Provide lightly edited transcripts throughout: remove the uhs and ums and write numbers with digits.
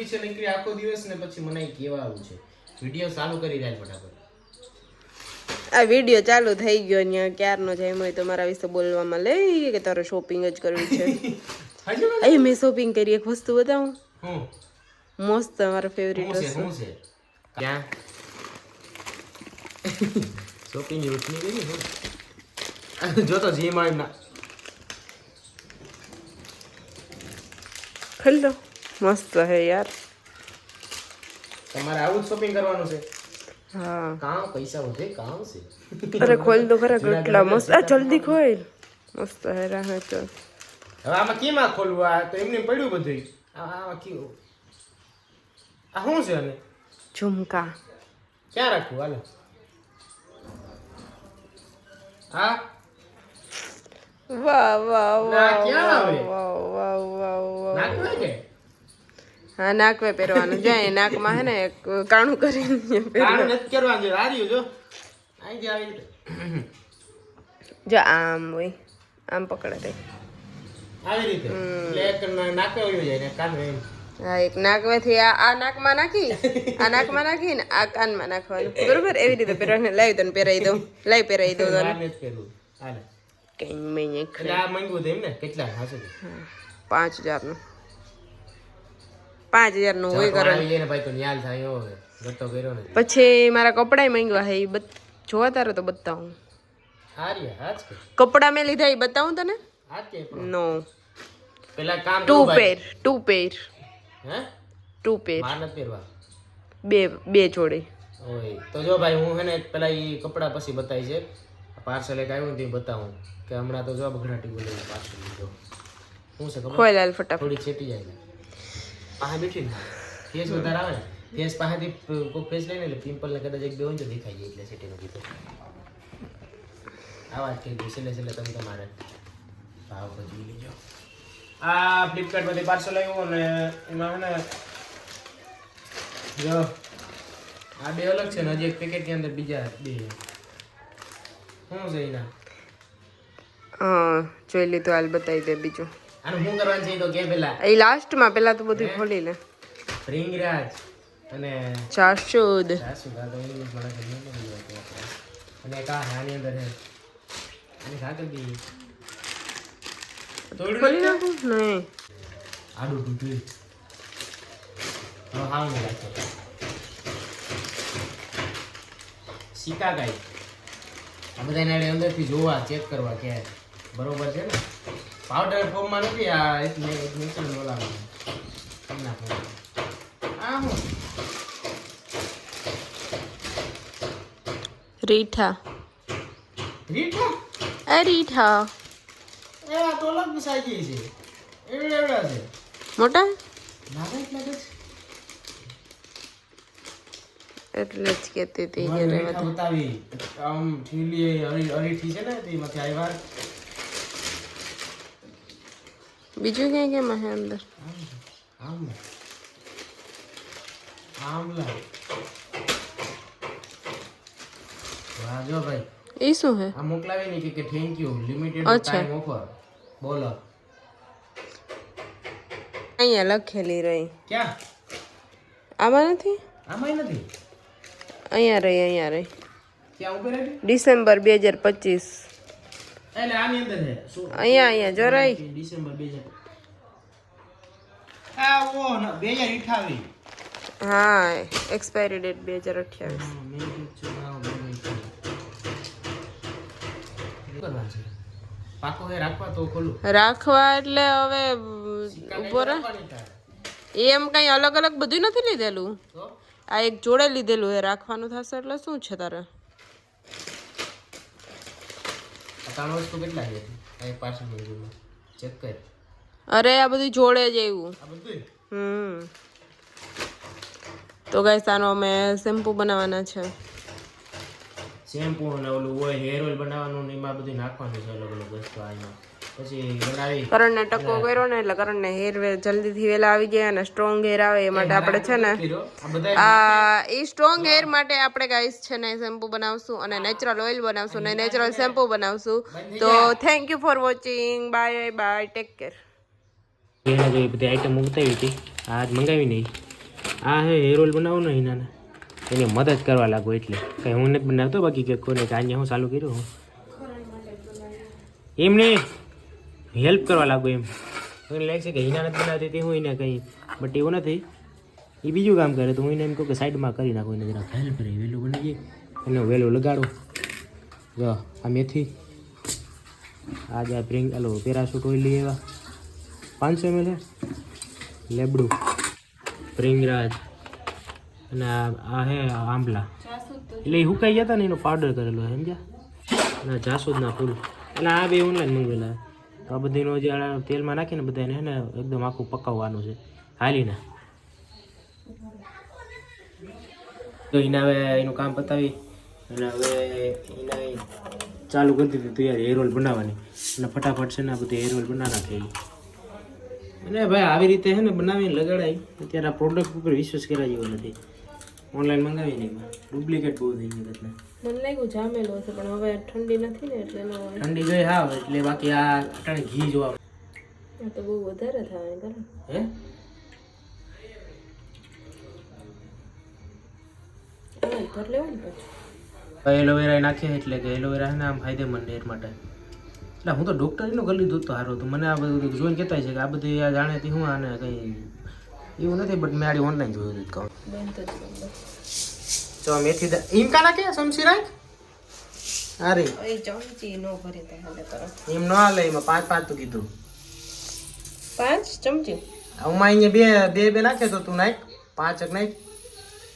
દિવસે નીકળી આખો દિવસ ને પછી મને કેવા આવું છે વિડિયો ચાલુ કરી રહ્યા ફટાફટ આ વિડિયો ચાલુ થઈ ગયો ને ક્યારનો જાય હોય તો મારા વિશે બોલવામાં લઈ કે તારે શોપિંગ જ કરવી છે અહીં મેં શોપિંગ કરી એક વસ્તુ બતાવું હું મસ્ત મારો ફેવરિટ વસ્તુ શું છે ક્યાં શોપિંગ યુઝ નહીં કરી હું જો તો જી માં ના ખલ્લો મસ્ત હે યાર તમારે આવું શોપિંગ કરવાનું છે હા કામ પૈસા વધે કામ છે અરે ખોલ તો ખરા કેટલા મસ્ત આ જલ્દી ખોલ મસ્ત હે રાહ તો હવે આમાં કેમાં ખોલવું આ તો એમને પડ્યું બધું આમાં કેવું આ શું છે આને ઝુમકા ક્યાં રાખવું હાલો હા વાહ વાહ ના, વાહ ક્યાં આવે? વાહ વાહ વાહ વાહ નાખવું કે હા નાકવે પહેરવાનું જાય નાકમાં હે ને એક કાણું કરીને કામ પહેરવાનું નથી કરવાનું છે હાર્યું જો અહીં આવી રીતે જો આમ હોય આમ પકડે રે આવી રીતે એટલે એક નાકે વયું જાય ને કાન એમ હા એક નાકવેથી આ નાકમાં નાખી આ નાકમાં નાખી ને આ કાનમાં નાખવાનું બરોબર એવી રીતે પહેરવાનું લાવી તને પહેરાવી દઉં લાવી પહેરાવી દઉં તને આ નથી પહેરવું હાલે કઈ મહિને એટલે આ માંગ્યું હતું એમ ને કેટલા હાસે 5000 નું 5000 નું હોય કરે આવી જાય ને ભાઈ તો ન્યાલ થાય એવો છે ગટ્ટો કર્યો ને પછી મારા કપડાય માંગ્યા હે જોવા તારે તો બતાવું હારી હાજ કે કપડા મેં લીધા એ બતાવું તને હાજ કે નો પેલા કામ ટુ કરું ભાઈ પેર હે ટુ પેર માર નથી પહેરવા બે જોડી ઓય તો જો ભાઈ હું હે ને પેલા ઈ કપડા પછી બતાવી છે પાર્સલ એક આવ્યું ને તે બતાવું કે હમણાં તો જો બગડાટી બોલે પાર્સલ લીધો શું છે ખબર ખોલ હાલ ફટાફટ થોડી છેટી જાય ને પાસે બેઠી ને ફેસ વધારે આવે ને ફેસ પાસેથી કોઈ ફેસ લઈને એટલે પિમ્પલ ને કદાચ એક બે હોય તો દેખાઈ જાય એટલે સેટીનું કીધું આ વાત કહી દઉં છેલ્લે તમે તમારે ભાવ ભજવી લેજો આ ફ્લિપકાર્ટમાંથી પાર્સલ આવ્યું ને એમાં હે ને જો આ બે અલગ છે ને હજી એક પેકેટની અંદર બીજા બે શું છે એના હા જોઈ લીધું હાલ બતાવી દે બીજું આનું શું કરવાનું છે એ તો કે પેલા એ લાસ્ટમાં પેલા તો બધું ખોલી લે રિંગરાજ અને જાસૂદ જાસૂદ આ તો ઇંગ્લિશ માં લખેલું નથી આવતું આપણે. અને એક આ આની અંદર છે આની સાથે બી તોડ્યું ખોલી નથી? નાખું નહીં આડું તૂટ્યું હા હું રાખો શિકાકાઈ આ બધા એના અંદરથી જોવા ચેક કરવા કે બરોબર છે ને પાવડર ફોર્મમાં નથી આ એક નેચરલ બોલાવાનું તમને આ હું રીઠા રીઠા રીઠા એ આ તો અલગ સાઈઝ છે એવડા છે મોટા નાના એટલા જ એટલે જ કહેતી હતી મને કે રીઠા બતાવી આમ ઠીલી અરીઠી છે ને તેમાંથી આવ્યા બીજું ક્યાં કેમ હે અંદર આમલા આમલા વાહ જો ભાઈ એ શું હે આ મોકલાવી ને કે થેન્ક યુ લિમિટેડ અચ્છા. ટાઈમ ઓફર બોલો અહીંયા લખેલી રહી ક્યાં આમાં નથી આમાંય નથી અહીંયા રહી ક્યાં ઉભે રહી ડિસેમ્બર 2025 એટલે આની અંદર છે શું અહીંયા જો રહી ડિસેમ્બર 2000 આ ઓ 2028 હા એક્સપાયરી ડેટ 2028 પાકો હે રાખવા તો ખોલું રાખવા એટલે હવે ઉભો રહે એમ કઈ અલગ અલગ બધું નથી લીધેલું તો આ એક જોડે લીધેલું હે રાખવાનું થશે એટલે શું છે તારે આ ત્રણ વસ્તુ કેટલા છે આ પાર્સલ મેળવ્યું ચેક કર અરે આ બધું જોડે જ એવું આ બધું તો ગાઈસ આનો અમે શેમ્પુ બનાવવાના છે શેમ્પુ અને ઓલું હોય હેર ઓઇલ બનાવવાનું ને એમાં બધું નાખવાનું છે અલગ અલગ વસ્તુ આમાં પછી બનાવી કરણને ટકો કર્યો ને એટલે કરણને હેર જલ્દીથી વેલા આવી જાય અને સ્ટ્રોંગ હેર આવે એ માટે આપણે છે ને આ બધા આ એ સ્ટ્રોંગ હેર માટે આપણે ગાઈસ છે ને શેમ્પુ બનાવશું અને નેચરલ ઓઇલ બનાવશું અને નેચરલ શેમ્પુ બનાવશું તો thank you for watching bye bye take care બધી આઈટમ ઉતારી હતી આજ મંગાવી નહીં આ હે હેર ઓઇલ બનાવો ને હિનાને એની મદદ કરવા લાગો એટલે કંઈ હું નથી બનાવતો બાકી કે કોને કે અહીંયા હું ચાલુ કર્યું હું એમને હેલ્પ કરવા લાગુ એમ મને લાગે છે કે હિના નથી બનાવતી તે હું એને કંઈ બટ એવું નથી એ બીજું કામ કરે તો હું એને એમ કહું કે સાઈડમાં કરી નાખું એને જરાક હેલ્પ રહી વહેલું બની જાય એને વહેલું લગાડો જો આ મેથી આજે આ પ્રિંગ આલો પેરાશૂટ ઓઇલ લઈ આવ્યા 500 ml લેબડું પ્રિંગરાજ અને આ હે આંબલા એટલે એ હુકાઈ ગયા હતા ને એનો પાવડર કરેલો સમજ્યા અને જાસૂદના ફૂલ એટલે આ બે ઓનલાઈન મંગાવેલા તો આ બધીનો જે તેલમાં નાખીને બધાને હે ને એકદમ આખું પકાવવાનું છે હાલીને તો એને હવે એનું કામ પતાવી અને હવે એને ચાલુ કરી દીધું તૈયારી હેર ઓઇલ બનાવવાની અને ફટાફટ છે ને આ બધું હેર ઓઇલ બનાવી નાખે અને ભાઈ આવી રીતે છે ને બનાવીને લગાડાય અત્યારે આ પ્રોડક્ટ ઉપર વિશ્વાસ કર્યા જેવો નથી ઓનલાઈન મંગાવીને એમાં ડુપ્લિકેટ બહુ થઈ ગયું એટલે મને લાગ્યું જામેલો હશે પણ હવે ઠંડી નથી ને એટલે નો હોય ઠંડી જોઈ હા એટલે બાકી આ અટાણે ઘી જોવા આ તો બહુ વધારે થાય કરે હે ભર લેવું ને પછી એલોવેરા નાખીએ એટલે કે એલોવેરા છે ને આમ ફાયદેમંદ હેર માટે એટલે હું તો ડૉક્ટરનું કરી લીધું તો સારું તો મને આ બધું જોઈને કહેતા છે કે આ બધું આ જાણેથી હું આને કંઈ એવું નથી બટ મેં આડી ઓનલાઈન જોયું હતું કહું ચો મેથી એમ કા નાખે સમસી રાખ અરે એ ચમચી નો ભરી દે હાલે કરો એમ ન હાલે એમાં 5 તો કીધું 5 ચમચી હું અહીંયા બે નાખે તો તું નાખ 5 નાખ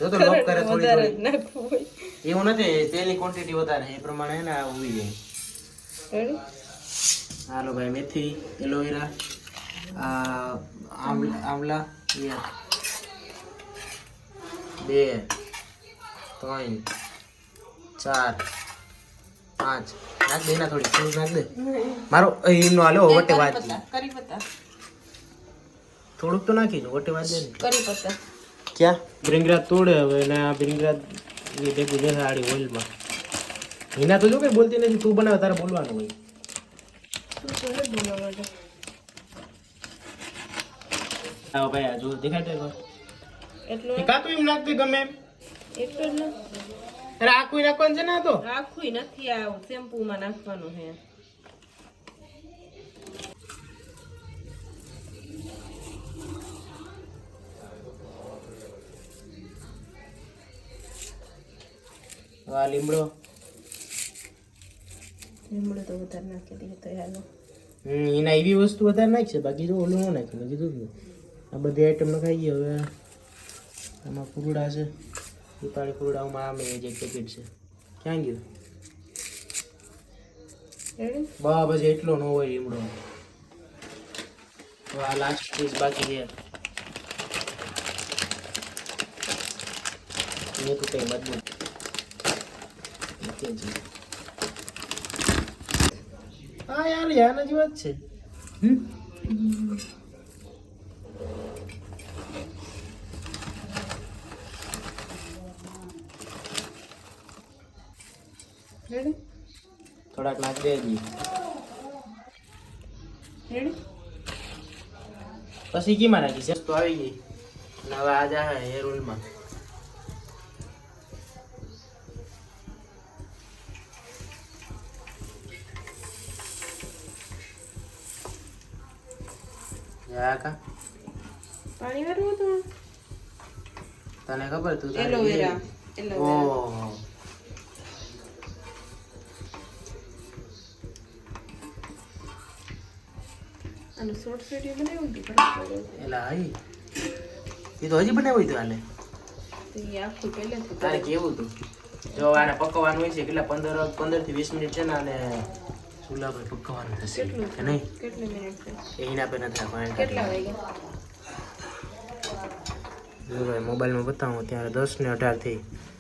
જો તો લોક કરે થોડી થોડી નાખવું હોય એવું નથી તેલની ક્વોન્ટિટી વધારે એ પ્રમાણે ને આ ઉવી જાય રેડી હાલો ભાઈ મેથી એલોવેરા આમલા 2 3 4 5 નાખ દે ના થોડી થોડું નાખ દે મારો એમનો હાલો વટે વાત કરી પત્તા થોડુંક તો નાખી દો વટે વાત દે ને કરી પત્તા ક્યાં બ્રિંગરાજ તોડે હવે ને આ બ્રિંગરાજ એ ભેગું જશે આડી ઓઇલમાં હિના તો જો કઈ બોલતી નથી તું બનાવે તારે બોલવાનું હોય આવો ભાઈ આ જો દેખાડે એટલો કા તું એમ નાખતી ગમે એમ એટલો જ અરે આખું નાખવાનું છે ને આ તો આખું નથી આ શેમ્પુ માં નાખવાનું છે આ લીમડો તો વધારે નાખી દઈએ તો યાર એના એવી વસ્તુ વધારે નાખશે બાકી જો ઓલું ન નાખે મેં કીધું ને આ બધી આઈટમ નખાઈ ગઈ હવે આમાં ફૂરડા છે દીપાળી ફૂરડામાં આમ જે પેકેટ છે ક્યાં ગયું રેડી બા પછી એટલો ન હોય લીમડો તો આ લાસ્ટ પીસ બાકી છે મેં તો કંઈ મજબૂત હા યાર યાર જ વાત છે રેડી થોડાક નાખ દેજી રેડી પછી કીમાં નાખી તો આવી ગઈ અને હવે આ જા હેર ઓઇલમાં કા પાણી વાળું હતું તને ખબર તું એલોવેરા ઓહો અને શોર્ટ વિડિયો બનાવ્યું હતું એલા આઈ એ તો હજી બનાવ્યું હતું હાલે તો એ આખું પહેલે તો તારે કેવું હતું જો આને પકવવાનું હોય છે કેટલા 15 થી 20 મિનિટ છે ને અને ચૂલા પર પકવવાનું થશે કે નહીં કેટલી મિનિટ છે એના પર નથી રાખવાનું કેટલા વાગ્યા જો ભાઈ મોબાઈલમાં બતાવું ત્યારે 10 ને 18 થી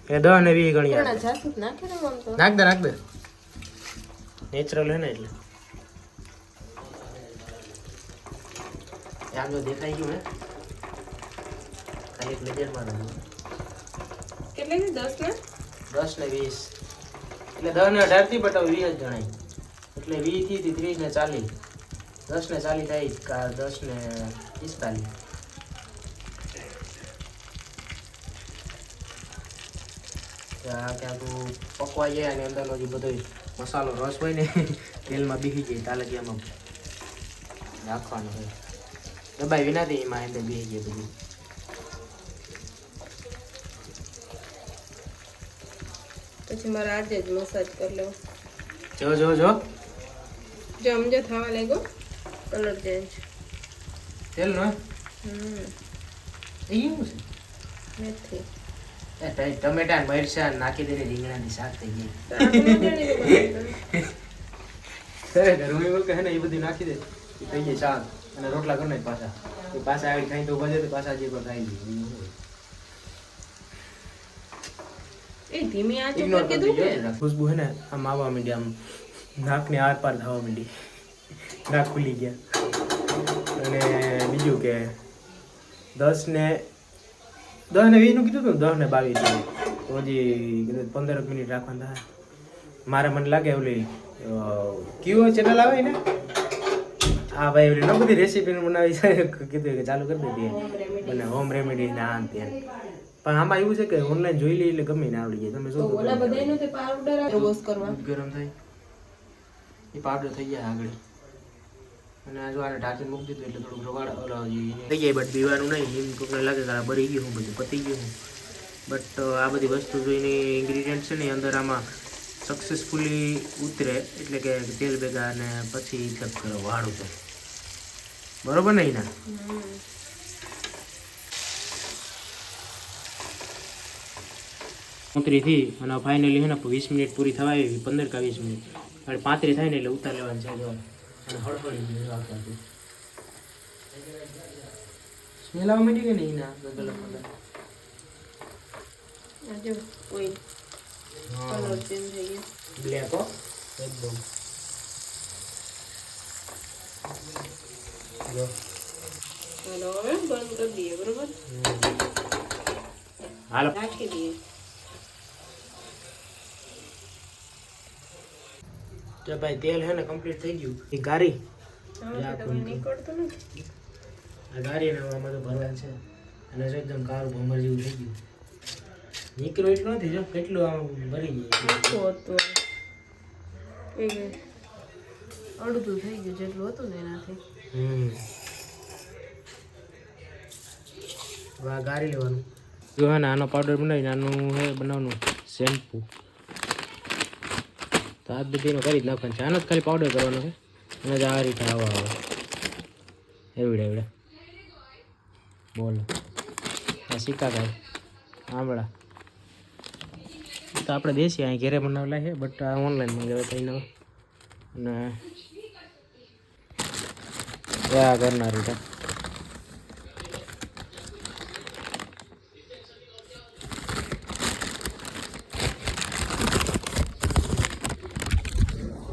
એ 10 ને 20 ગણી ઘણા જાસૂસ નાખે ને આમ તો નાખ દે નેચરલ હે ને એટલે આમ જો દેખાઈ ગયું હે ખાલી નજર મારો કેટલી છે 10 ને 20 એટલે 10 ને 18 થી બટાવ 20 જ ગણાય એટલે 20 થી 30 ને 40 10 ને 40 થાય કા 10 ને 45 આ કે આપણું પકવા જાય અને અંદરનો જે બધો મસાલો રસ હોય ને તેલમાં બીસી જાય તાલગીયામાં રાખવાનો હોય દબાઈ વિનાથી એમાં અંદર બેસી જાય બધું. પછી મારે આજે જ મસાજ કરી લેવો. જો જો જો જમજો થવા લાગ્યો કલર ચેન્જ. તેલ નો હમ એ શું છે? મેથી ટમેટા ને મરચા નાખી દઈને રીંગણાની શાક થઈ ગઈ. હું એવું કહે ને એ બધું નાખી દે થઈ જાય શાક અને રોટલા કરી નાખ પાછા પાછા આવી ખાઈ તો બજે તો પાછા જે પર ખાઈ જાય. એ ધીમી આંચ ઉપર કીધું કે ખુશ્બુ હે ને આમ આવવા માંડી આમ નાકને આર પાર થવા માંડી નાક ખુલી ગયા. અને બીજું કે 10 ને 20 નું કીધું હતું 10 ને 22 તો હજી 15 મિનિટ રાખવાનું થાય. મારે મને લાગે ઓલી કયો ચેનલ આવે ને હા ભાઈ ઓલી ન બધી રેસીપી બનાવી કીધું કે ચાલુ કરી દે મને હોમ રેમેડી ને આ ત્યાં. પણ આમાં એવું છે કે ઓનલાઈન જોઈ લઈએ એટલે ગમે ને આવડી જાય. તમે શું ઓલા બધાયનો તે પાવડર વોશ કરવા ગરમ થાય એ પાવડર થઈ જાય આગળ. અને આ જો આને ઢાંકીને મૂકી દીધું એટલે થોડુંક રવાડ ઓલા થઈ જાય બટ પીવાનું નહીં એમ કોઈને લાગે કે આ બરી ગયું બધું પતી ગયું. બટ આ બધી વસ્તુ જોઈને ઇન્ગ્રીડિયન્ટ છે ને અંદર આમાં સક્સેસફુલી ઉતરે એટલે કે તેલ ભેગા અને પછી ઇફેક્ટ કરો વાળું તો બરોબર નહીં ના. ઉતરીથી અને ફાઇનલી છે ને 20 મિનિટ પૂરી થવા આવી 15 કે 20 મિનિટ અને 35 થાય ને એટલે ઉતાર લેવાનું છે. જો અને હળફળી રાખવાનું સ્મેલ આવવા માંડી કે નહીં ના ગલત આજે ઓઇલ કલર ચેન્જ થઈ ગયો બ્લેક હો એકદમ. જો હાલો હવે બંધ કરી દઈએ બરોબર. હાલો રાખી દઈએ. તો ભાઈ તેલ હે ને કમ્પ્લીટ થઈ ગયું. એ ગારી નીકળતું નથી આ ગારી ને આમાં તો ભરવાનું છે અને જો એકદમ કાળું ભમર જેવું થઈ ગયું. નીકળ્યું એટલું નથી જો કેટલું આમ ભરી ગયું અડધું થઈ ગયું જેટલું હતું ને એનાથી. હવે આ ગારી લેવાનું. જો હે ને આનો પાવડર બનાવીને આનું હે બનાવવાનું શેમ્પુ. તો આ બધીનો કરી જ નાખવાનું છે. આનો જ ખાલી પાવડર કરવાનો છે અને જ આ રીતે આવો આવે એવડે એવડે બોલો. આ સિક્કા કાંઈ આંબળા તો આપણે દેશી અહીં ઘેરે બનાવેલા છે બટ આ ઓનલાઈન મંગાવ્યા કંઈ નવા અને આ કરનાર હતા.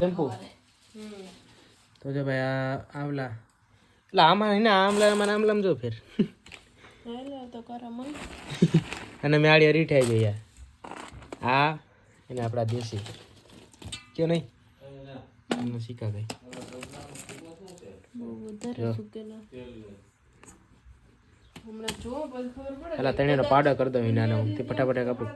શેમ્પુ તો જો ભાઈ આ આમલા એટલે આમાં એને આમલામાં જો ફેર તો કરો મન અને મેળીયા રીઠાઈ ગયા. આ એને આપણા દેશી કયો નહીં શીખા ગઈ પેલા તણીનો પાવડર કરી દઉં નાનો તે ફટાફટ આપણું